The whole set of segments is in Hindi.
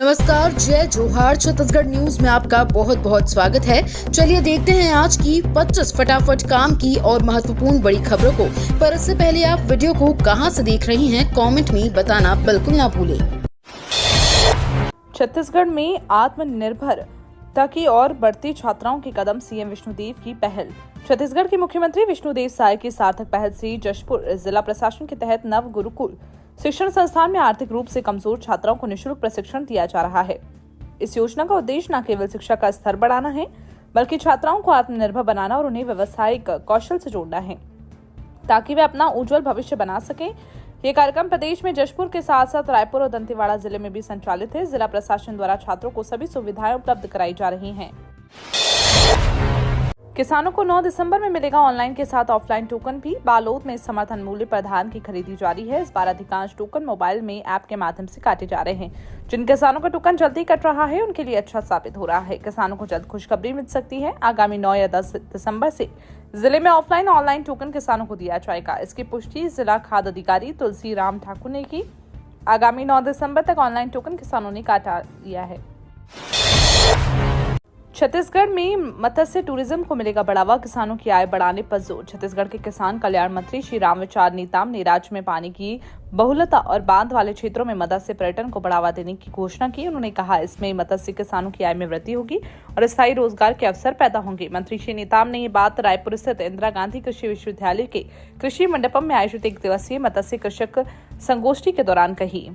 नमस्कार, जय जोहार। छत्तीसगढ़ न्यूज में आपका बहुत बहुत स्वागत है। चलिए देखते हैं आज की 25 फटाफट काम की और महत्वपूर्ण बड़ी खबरों को। पर इससे पहले आप वीडियो को कहां से देख रही हैं, कमेंट में बताना बिल्कुल ना भूलें। छत्तीसगढ़ में आत्मनिर्भरता की और बढ़ती छात्राओं के कदम, सीएम विष्णुदेव की पहल। छत्तीसगढ़ के मुख्यमंत्री विष्णुदेव साय की सार्थक पहल से जशपुर जिला प्रशासन के तहत नव गुरुकुल शिक्षण संस्थान में आर्थिक रूप से कमजोर छात्राओं को निःशुल्क प्रशिक्षण दिया जा रहा है। इस योजना का उद्देश्य न केवल शिक्षा का स्तर बढ़ाना है, बल्कि छात्राओं को आत्मनिर्भर बनाना और उन्हें व्यावसायिक कौशल से जोड़ना है, ताकि वे अपना उज्जवल भविष्य बना सकें। ये कार्यक्रम प्रदेश में जशपुर के साथ साथ रायपुर और दंतेवाड़ा जिले में भी संचालित है। जिला प्रशासन द्वारा छात्रों को सभी सुविधाएं उपलब्ध कराई जा रही हैं। किसानों को 9 दिसंबर में मिलेगा ऑनलाइन के साथ ऑफलाइन टोकन भी। बालोद में समर्थन मूल्य पर धान की खरीदी जारी है। इस बार अधिकांश टोकन मोबाइल में ऐप के माध्यम से काटे जा रहे हैं। जिन किसानों का टोकन जल्दी कट रहा है, उनके लिए अच्छा साबित हो रहा है। किसानों को जल्द खुशखबरी मिल सकती है। आगामी 9 या 10 दिसंबर से जिले में ऑफलाइन ऑनलाइन टोकन किसानों को दिया जाएगा। इसकी पुष्टि जिला खाद्य अधिकारी तुलसी राम ठाकुर ने की। आगामी 9 दिसंबर तक ऑनलाइन टोकन किसानों ने काटा लिया है। छत्तीसगढ़ में मत्स्य टूरिज्म को मिलेगा बढ़ावा, किसानों की आय बढ़ाने पर जोर। छत्तीसगढ़ के किसान कल्याण मंत्री श्री रामविचार नेताम ने राज्य में पानी की बहुलता और बांध वाले क्षेत्रों में मत्स्य पर्यटन को बढ़ावा देने की घोषणा की। उन्होंने कहा, इसमें मत्स्य किसानों की आय में वृद्धि होगी और स्थायी रोजगार के अवसर पैदा होंगे। मंत्री श्री नेताम ने ये बात रायपुर स्थित इंदिरा गांधी कृषि विश्वविद्यालय के कृषि मंडपम में आयोजित 1 दिवसीय मत्स्य कृषक संगोष्ठी के दौरान कही।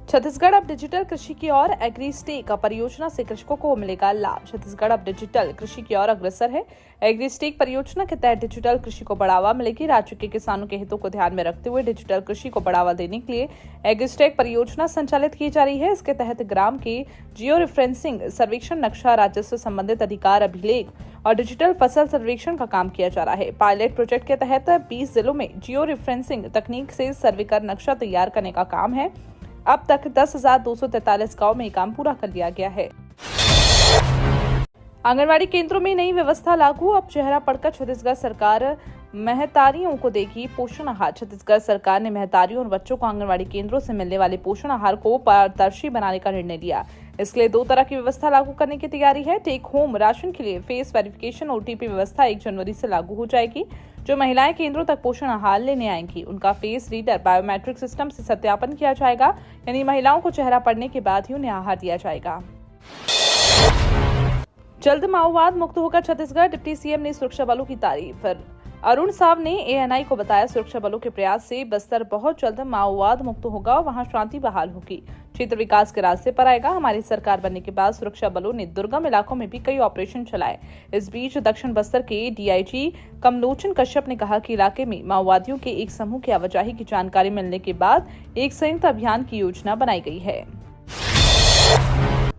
छत्तीसगढ़ अब डिजिटल कृषि की ओर, एग्रीस्टेक परियोजना से कृषकों को मिलेगा लाभ। छत्तीसगढ़ अब डिजिटल कृषि की ओर अग्रसर है। एग्रीस्टेक परियोजना के तहत डिजिटल कृषि को बढ़ावा मिलेगी। राज्य के किसानों के हितों को ध्यान में रखते हुए डिजिटल कृषि को बढ़ावा देने के लिए एग्रीस्टेक परियोजना संचालित की जा रही है। इसके तहत ग्राम के जियो रेफरेंसिंग, सर्वेक्षण, नक्शा, राजस्व संबंधित अधिकार अभिलेख और डिजिटल फसल सर्वेक्षण का काम किया जा रहा है। पायलट प्रोजेक्ट के तहत 20 जिलों में जियो रेफरेंसिंग तकनीक से सर्वे कर नक्शा तैयार करने का काम है। अब तक 10,243 गांव में काम पूरा कर लिया गया है। आंगनवाड़ी केंद्रों में नई व्यवस्था लागू, अब चेहरा पढ़कर छत्तीसगढ़ सरकार महतारियों को देगी पोषण आहार। छत्तीसगढ़ सरकार ने महतारियों और बच्चों को आंगनवाड़ी केंद्रों से मिलने वाले पोषण आहार को पारदर्शी बनाने का निर्णय लिया। इसके लिए 2 तरह की व्यवस्था लागू करने की तैयारी है। टेक होम राशन के लिए फेस वेरिफिकेशन ओटीपी व्यवस्था 1 जनवरी से लागू हो जाएगी। जो महिलाएं केंद्रों तक पोषण आहार लेने आएंगी, उनका फेस रीडर बायोमेट्रिक सिस्टम से सत्यापन किया जाएगा, यानी महिलाओं को चेहरा पढ़ने के बाद ही उन्हें आहार दिया जाएगा। जल्द माओवाद मुक्त होगा छत्तीसगढ़, डिप्टी सीएम ने सुरक्षा बलों की तारीफ। अरुण साव ने एएनआई को बताया, सुरक्षा बलों के प्रयास से बस्तर बहुत जल्द माओवाद मुक्त होगा और वहां शांति बहाल होगी। क्षेत्र विकास के रास्ते पर आएगा। हमारी सरकार बनने के बाद सुरक्षा बलों ने दुर्गम इलाकों में भी कई ऑपरेशन चलाए। इस बीच दक्षिण बस्तर के डीआईजी कमलोचन कश्यप ने कहा कि इलाके में माओवादियों के एक समूह की आवाजाही की जानकारी मिलने के बाद एक संयुक्त अभियान की योजना बनाई गई है।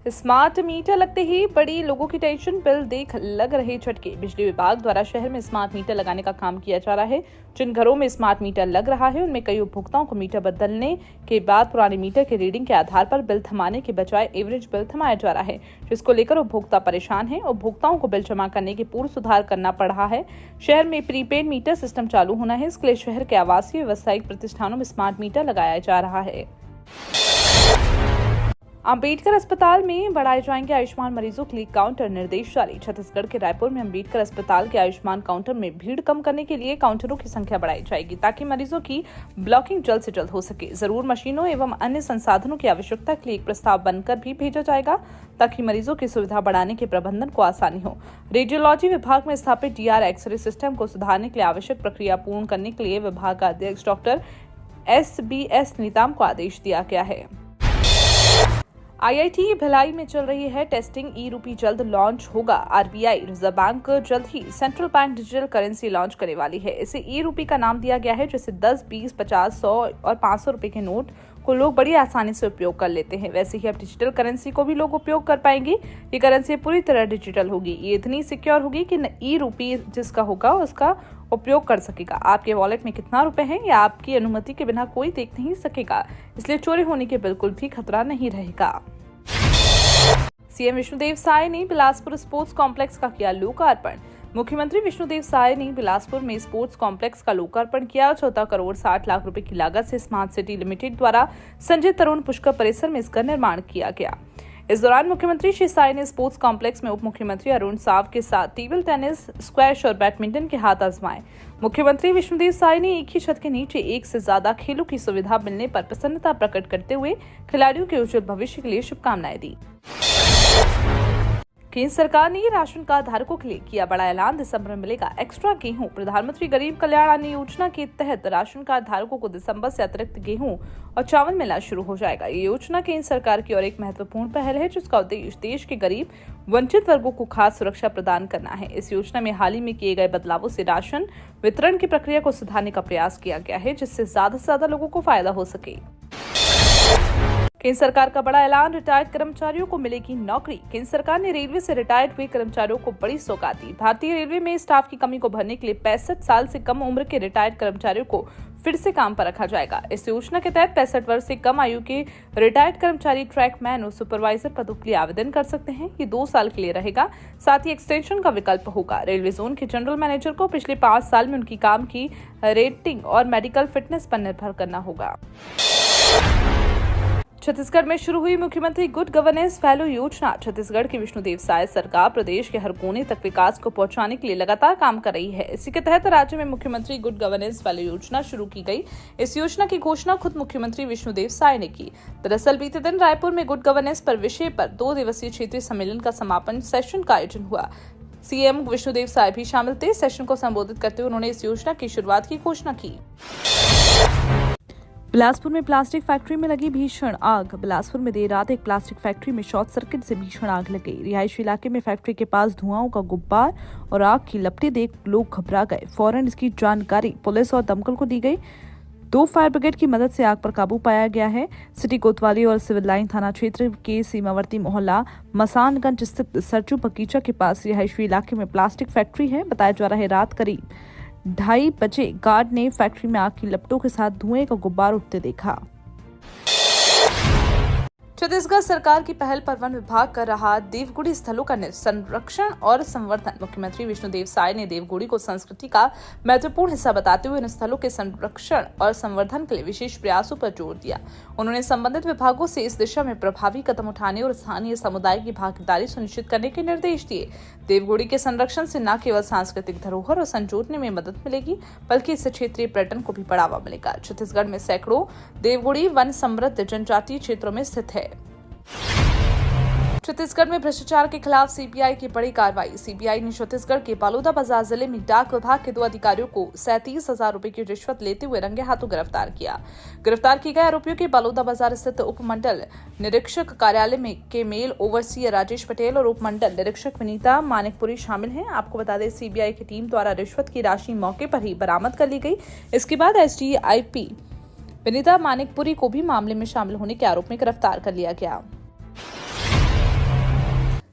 स्मार्ट मीटर लगते ही बड़ी लोगों की टेंशन, बिल देख लग रहे झटके। बिजली विभाग द्वारा शहर में स्मार्ट मीटर लगाने का काम किया जा रहा है। जिन घरों में स्मार्ट मीटर लग रहा है, उनमें कई उपभोक्ताओं को मीटर बदलने के बाद पुराने मीटर के रीडिंग के आधार पर बिल थमाने के बजाय एवरेज बिल थमाया जा रहा है, जिसको लेकर उपभोक्ता परेशान है। उपभोक्ताओं को बिल जमा करने के पूर्व सुधार करना पड़ रहा है। शहर में प्रीपेड मीटर सिस्टम चालू होना है। इसके लिए शहर के आवासीय व्यावसायिक प्रतिष्ठानों में स्मार्ट मीटर लगाया जा रहा है। अंबेडकर अस्पताल में बढ़ाए जाएंगे आयुष्मान मरीजों के लिए काउंटर, निर्देश जारी। छत्तीसगढ़ के रायपुर में अंबेडकर अस्पताल के आयुष्मान काउंटर में भीड़ कम करने के लिए काउंटरों की संख्या बढ़ाई जाएगी, ताकि मरीजों की ब्लॉकिंग जल्द से जल्द हो सके। जरूर मशीनों एवं अन्य संसाधनों की आवश्यकता के लिए एक प्रस्ताव बनकर भी भेजा जाएगा, ताकि मरीजों की सुविधा बढ़ाने के प्रबंधन को आसानी हो। रेडियोलॉजी विभाग में स्थापित डीआर एक्सरे सिस्टम को सुधारने के लिए आवश्यक प्रक्रिया पूर्ण करने के लिए विभाग का अध्यक्ष डॉक्टर SBS नीताम को आदेश दिया गया है। आईआईटी भिलाई में चल रही है टेस्टिंग, ई-रूपी जल्द लॉन्च होगा। आरबीआई रिजर्व बैंक जल्द ही central bank digital currency launch करने वाली है। इसे ई-रूपी का नाम दिया गया है, जिससे 10, 20, 50, 100 और 500 रुपए के नोट को लोग बड़ी आसानी से उपयोग कर लेते हैं। वैसे ही अब डिजिटल करेंसी को भी लोग उपयोग कर पाएंगे। ये करेंसी पूरी तरह डिजिटल होगी। ये इतनी सिक्योर होगी कि ई-रूपी जिसका होगा उसका उपयोग कर सकेगा। आपके वॉलेट में कितना रुपए हैं या आपकी अनुमति के बिना कोई देख नहीं सकेगा, इसलिए चोरी होने के बिल्कुल भी खतरा नहीं रहेगा। सीएम विष्णुदेव साय ने बिलासपुर स्पोर्ट्स कॉम्प्लेक्स का किया लोकार्पण। मुख्यमंत्री विष्णुदेव साय ने बिलासपुर में स्पोर्ट्स कॉम्प्लेक्स का लोकार्पण किया। 14 करोड़ 60 लाख रुपए की लागत से स्मार्ट सिटी लिमिटेड द्वारा संजय तरुण पुष्कर परिसर में इसका निर्माण किया गया। इस दौरान मुख्यमंत्री श्री साय ने स्पोर्ट्स कॉम्प्लेक्स में उप मुख्यमंत्री अरुण साव के साथ टेबल टेनिस, स्क्वैश और बैडमिंटन के हाथ आजमाए। मुख्यमंत्री विष्णुदेव साय ने एक ही छत के नीचे एक से ज्यादा खेलों की सुविधा मिलने पर प्रसन्नता प्रकट करते हुए खिलाड़ियों के उज्जवल भविष्य के लिए शुभकामनाएं दी। केंद्र सरकार ने राशन कार्ड धारकों के लिए किया बड़ा ऐलान। दिसंबर में मिलेगा एक्स्ट्रा गेहूं। प्रधानमंत्री गरीब कल्याण अन्न योजना के तहत राशन कार्ड धारकों को दिसंबर से अतिरिक्त गेहूं और चावल मिलना शुरू हो जाएगा। ये योजना केंद्र सरकार की और एक महत्वपूर्ण पहल है, जिसका उद्देश्य देश के गरीब वंचित वर्गों को खास सुरक्षा प्रदान करना है। इस योजना में हाल ही में किए गए बदलावों से राशन वितरण की प्रक्रिया को सुधारने का प्रयास किया गया है, जिससे ज्यादा से ज्यादा लोगों को फायदा हो सके। केंद्र सरकार का बड़ा ऐलान, रिटायर्ड कर्मचारियों को मिलेगी नौकरी। केंद्र सरकार ने रेलवे से रिटायर्ड हुए कर्मचारियों को बड़ी सौगात दी। भारतीय रेलवे में स्टाफ की कमी को भरने के लिए 65 साल से कम उम्र के रिटायर्ड कर्मचारियों को फिर से काम पर रखा जाएगा। इस योजना के तहत 65 वर्ष से कम आयु के रिटायर्ड कर्मचारी ट्रैकमैन और सुपरवाइजर पदों के लिए आवेदन कर सकते हैं। ये 2 साल के लिए रहेगा। साथ ही एक्सटेंशन का विकल्प होगा। रेलवे जोन के जनरल मैनेजर को पिछले 5 साल में उनकी काम की रेटिंग और मेडिकल फिटनेस पर निर्भर करना होगा। छत्तीसगढ़ में शुरू हुई मुख्यमंत्री गुड गवर्नेंस फेलो योजना। छत्तीसगढ़ की विष्णुदेव साय सरकार प्रदेश के हर कोने तक विकास को पहुंचाने के लिए लगातार काम कर रही है। इसी के तहत राज्य में मुख्यमंत्री गुड गवर्नेंस फेलो योजना शुरू की गई। इस योजना की घोषणा खुद मुख्यमंत्री विष्णुदेव साय ने की। दरअसल बीते दिन रायपुर में गुड गवर्नेंस पर विषय पर 2 दिवसीय क्षेत्रीय सम्मेलन का समापन सेशन का आयोजन हुआ। सीएम विष्णुदेव साय भी शामिल थे। सेशन को संबोधित करते हुए उन्होंने इस योजना की शुरुआत की घोषणा की। बिलासपुर में प्लास्टिक फैक्ट्री में लगी भीषण आग। बिलासपुर में देर रात एक प्लास्टिक फैक्ट्री में शॉर्ट सर्किट से भीषण आग लग गई। रिहायशी इलाके में फैक्ट्री के पास धुआं का गुब्बार और आग की लपटें देख लोग घबरा गए। फौरन इसकी जानकारी पुलिस और दमकल को दी गई। 2 फायर ब्रिगेड की मदद से आग पर काबू पाया गया है। सिटी कोतवाली और सिविल लाइन थाना क्षेत्र के सीमावर्ती मोहल्ला मसानगंज स्थित सरचू बगीचा के पास रिहायशी इलाके में प्लास्टिक फैक्ट्री है। बताया जा रहा है रात करीब 2:30 बजे गार्ड ने फैक्ट्री में आग की लपटों के साथ धुएं का गुब्बार उठते देखा। छत्तीसगढ़ सरकार की पहल पर वन विभाग कर रहा देवगुड़ी स्थलों का संरक्षण और संवर्धन। मुख्यमंत्री विष्णुदेव साय ने देवगुड़ी को संस्कृति का महत्वपूर्ण हिस्सा बताते हुए इन स्थलों के संरक्षण और संवर्धन के लिए विशेष प्रयासों पर जोर दिया। उन्होंने संबंधित विभागों से इस दिशा में प्रभावी कदम उठाने और स्थानीय समुदाय की भागीदारी सुनिश्चित करने के निर्देश दिए। देवगुड़ी के संरक्षण से न केवल सांस्कृतिक धरोहर और संजोने में मदद मिलेगी, बल्कि इससे क्षेत्रीय पर्यटन को भी बढ़ावा मिलेगा। छत्तीसगढ़ में सैकड़ों देवगुड़ी वन समृद्ध जनजातीय क्षेत्रों में स्थित है। छत्तीसगढ़ में भ्रष्टाचार के खिलाफ सीबीआई की बड़ी कार्रवाई। सीबीआई ने छत्तीसगढ़ के बलौदाबाजार जिले में डाक विभाग के 2 अधिकारियों को 37,000 रुपए की रिश्वत लेते हुए रंगे हाथों गिरफ्तार किया। गिरफ्तार किए गए आरोपियों के बलौदाबाजार स्थित उपमंडल निरीक्षक कार्यालय में के मेल ओवरसीयर राजेश पटेल और उपमंडल निरीक्षक विनीता मानिकपुरी शामिल हैं। आपको बता दें, सीबीआई की टीम द्वारा रिश्वत की राशि मौके पर ही बरामद कर ली गई। इसके बाद एसडीआईपी विनीता मानिकपुरी को भी मामले में शामिल होने के आरोप में गिरफ्तार कर लिया गया।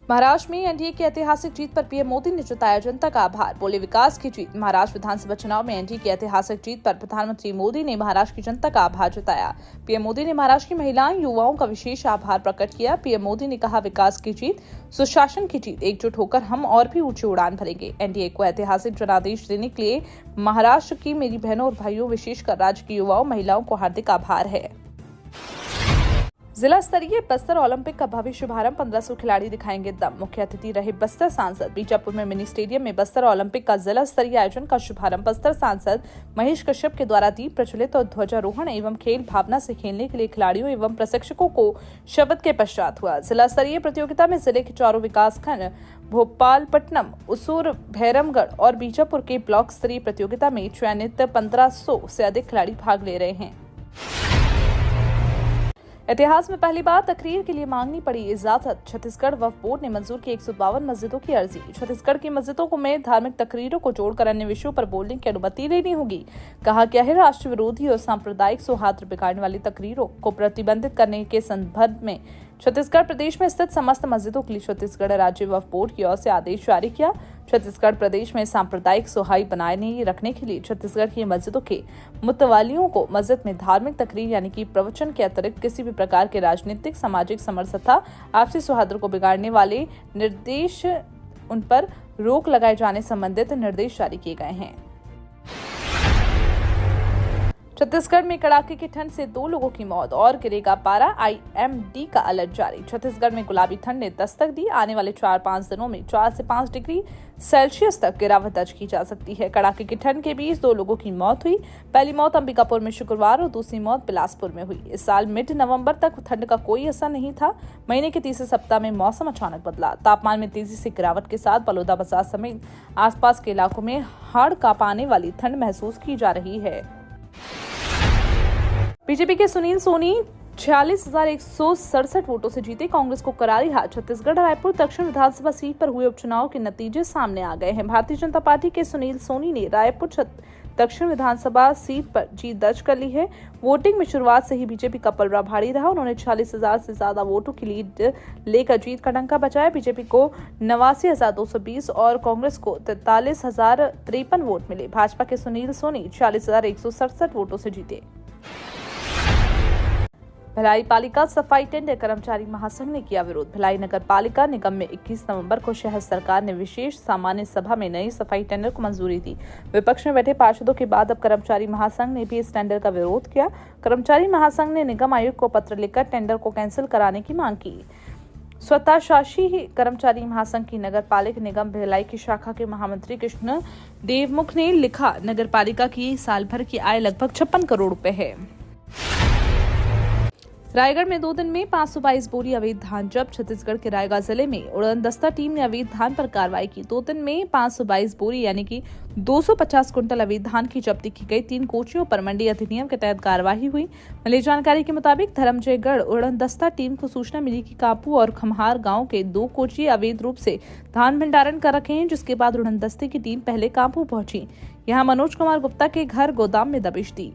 महाराष्ट्र में एनडीए की ऐतिहासिक जीत पर पीएम मोदी ने जताया जनता का आभार। बोले विकास की जीत। महाराष्ट्र विधानसभा चुनाव में एनडीए की ऐतिहासिक जीत पर प्रधानमंत्री मोदी ने महाराष्ट्र की जनता का आभार जताया। पीएम मोदी ने महाराष्ट्र की महिलाओं युवाओं का विशेष आभार प्रकट किया। पीएम मोदी ने कहा, विकास की जीत, सुशासन की जीत, एकजुट होकर हम और भी ऊंची उड़ान भरेंगे। एनडीए को ऐतिहासिक जनादेश देने के लिए महाराष्ट्र की मेरी बहनों और भाइयों, विशेषकर राज्य की युवाओं महिलाओं को हार्दिक आभार है। जिला स्तरीय बस्तर ओलंपिक का भव्य शुभारंभ, 1500 खिलाड़ी दिखाएंगे दम। मुख्य अतिथि रहे बस्तर सांसद। बीजापुर में मिनी स्टेडियम में बस्तर ओलंपिक का जिला स्तरीय आयोजन का शुभारंभ बस्तर सांसद महेश कश्यप के द्वारा दीप प्रज्वलित और ध्वजारोहण एवं खेल भावना से खेलने के लिए खिलाड़ियों एवं प्रशिक्षकों को शपथ के पश्चात हुआ। जिला स्तरीय प्रतियोगिता में जिले के 4 विकासखंड भोपालपट्टनम, उसूर, भैरमगढ़ और बीजापुर के ब्लॉक स्तरीय प्रतियोगिता में चयनित 1500 से अधिक खिलाड़ी भाग ले रहे हैं। इतिहास में पहली बार तकरीर के लिए मांगनी पड़ी इजाजत। छत्तीसगढ़ वक्फ बोर्ड ने मंजूर की 152 मस्जिदों की अर्जी। छत्तीसगढ़ की मस्जिदों को में धार्मिक तकरीरों को जोड़कर अन्य विषयों पर बोलने की अनुमति लेनी होगी। कहा गया है, राष्ट्र विरोधी और सांप्रदायिक सौहार्द बिगाड़ने वाली तकरीरों को प्रतिबंधित करने के संदर्भ में छत्तीसगढ़ प्रदेश में स्थित समस्त मस्जिदों के लिए छत्तीसगढ़ राज्य वक्फ बोर्ड की ओर से आदेश जारी किया। छत्तीसगढ़ प्रदेश में सांप्रदायिक सौहार्द बनाए रखने के लिए छत्तीसगढ़ की मस्जिदों के मुतवालियों को मस्जिद में धार्मिक तकरीर यानी कि प्रवचन के अतिरिक्त किसी भी प्रकार के राजनीतिक, सामाजिक समरसता, आपसी सौहार्द को बिगाड़ने वाले निर्देश उन पर रोक लगाए जाने संबंधित निर्देश जारी किए गए हैं। छत्तीसगढ़ में कड़ाके की ठंड से 2 लोगों की मौत और गिरेगा पारा, IMD का अलर्ट जारी। छत्तीसगढ़ में गुलाबी ठंड ने दस्तक दी। आने वाले 4-5 दिनों में 4 से 5 डिग्री सेल्सियस तक गिरावट दर्ज की जा सकती है। कड़ाके की ठंड के बीच 2 लोगों की मौत हुई। पहली मौत अंबिकापुर में शुक्रवार और दूसरी मौत बिलासपुर में हुई। इस साल मिड नवंबर तक ठंड का कोई असर नहीं था। महीने के तीसरे सप्ताह में मौसम अचानक बदला। तापमान में तेजी से गिरावट के साथ बलौदाबाजार समेत आसपास के इलाकों में हाड़ कांपाने वाली ठंड महसूस की जा रही है। बीजेपी के सुनील सोनी 46,167 वोटों से जीते, कांग्रेस को करारी हार। छत्तीसगढ़ रायपुर दक्षिण विधानसभा सीट पर हुए उपचुनाव के नतीजे सामने आ गए हैं। भारतीय जनता पार्टी के सुनील सोनी ने रायपुर दक्षिण विधानसभा सीट पर जीत दर्ज कर ली है। वोटिंग में शुरुआत से ही बीजेपी का पलड़ा भारी रहा। उन्होंने 40,000 से ज्यादा वोटों की लीड लेकर जीत का डंका बजाया। बीजेपी को 89,220 और कांग्रेस को 43,053 वोट मिले। भाजपा के सुनील सोनी 40,167 वोटों से जीते। भिलाई पालिका सफाई टेंडर कर्मचारी महासंघ ने किया विरोध। भिलाई नगर पालिका निगम में 21 नवंबर को शहर सरकार ने विशेष सामान्य सभा में नई सफाई टेंडर को मंजूरी दी। विपक्ष में बैठे पार्षदों के बाद अब कर्मचारी महासंघ ने भी इस टेंडर का विरोध किया। कर्मचारी महासंघ ने निगम आयुक्त को पत्र लिखकर टेंडर को कैंसिल कराने की मांग की। स्वतःशासी कर्मचारी महासंघ की नगर पालिक निगम भिलाई की शाखा के महामंत्री कृष्ण देवमुख ने लिखा, नगर पालिका की साल भर की आय लगभग 56 करोड़ रुपए है। रायगढ़ में 2 दिन में 522 बोरी अवैध धान जब्त। छत्तीसगढ़ के रायगढ़ जिले में उड़नदस्ता टीम ने अवैध धान पर कार्रवाई की। 2 दिन में 522 बोरी यानी कि 250 कुंटल अवैध धान की जब्ती की गई। 3 कोचियों पर मंडी अधिनियम के तहत कार्रवाई हुई। मिली जानकारी के मुताबिक धर्मजयगढ़ उड़नदस्ता टीम को सूचना मिली कि कापू और खम्हार गांव के 2 कोची अवैध रूप से धान भंडारण कर रखे हैं, जिसके बाद उड़नदस्ते की टीम पहले कापू पहुंची। यहां मनोज कुमार गुप्ता के घर गोदाम में दबिश दी।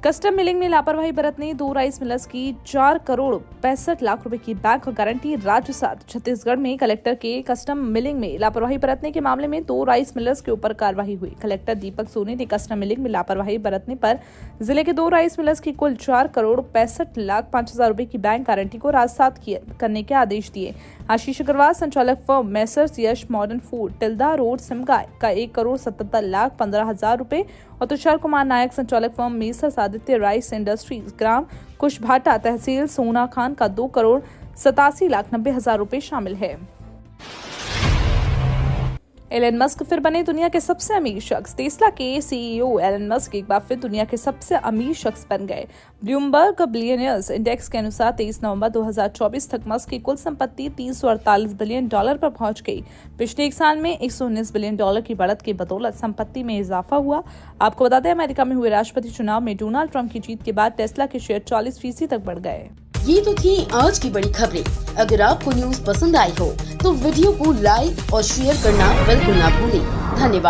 कस्टम मिलिंग में लापरवाही बरतने 2 राइस मिलर्स की 4 करोड़ 65 लाख रुपए की बैंक गारंटी राज्य साथ। छत्तीसगढ़ में कलेक्टर के कस्टम मिलिंग में लापरवाही बरतने के मामले में 2 राइस मिलर्स के ऊपर कार्रवाई हुई। कलेक्टर दीपक सोनी ने कस्टम मिलिंग में लापरवाही बरतने पर जिले के 2 राइस मिलर्स की कुल 4 करोड़ 65 लाख 5 हजार रुपए की बैंक गारंटी को राजसात करने के आदेश दिए। आशीष अग्रवाल संचालक फर्म मेसर्स यश मॉडर्न फूड टिल्दा रोड सिमगा का 1 करोड़ 77 लाख 15 हजार रुपए और तुषार कुमार नायक संचालक firm messrs Aditya rice industries ग्राम कुशभाटा तहसील सोना खान का 2 करोड़ 87 लाख 90 हजार रुपए शामिल है। एलन मस्क फिर बने दुनिया के सबसे अमीर शख्स। टेस्ला के CEO एलन मस्क एक बार फिर दुनिया के सबसे अमीर शख्स बन गए। ब्लूमबर्ग बिलियनियर्स इंडेक्स के अनुसार 23 नवंबर 2024 तक मस्क की कुल संपत्ति $348 बिलियन पर पहुंच गई। पिछले एक साल में $119 बिलियन की बढ़त की बदौलत संपत्ति में इजाफा हुआ। आपको बता दें, अमेरिका में हुए राष्ट्रपति चुनाव में डोनाल्ड ट्रंप की जीत के बाद टेस्ला के शेयर 40% तक बढ़ गए। ये तो थी आज की बड़ी खबरें। अगर आपको न्यूज पसंद आई हो तो वीडियो को लाइक और शेयर करना बिल्कुल ना भूलें। धन्यवाद।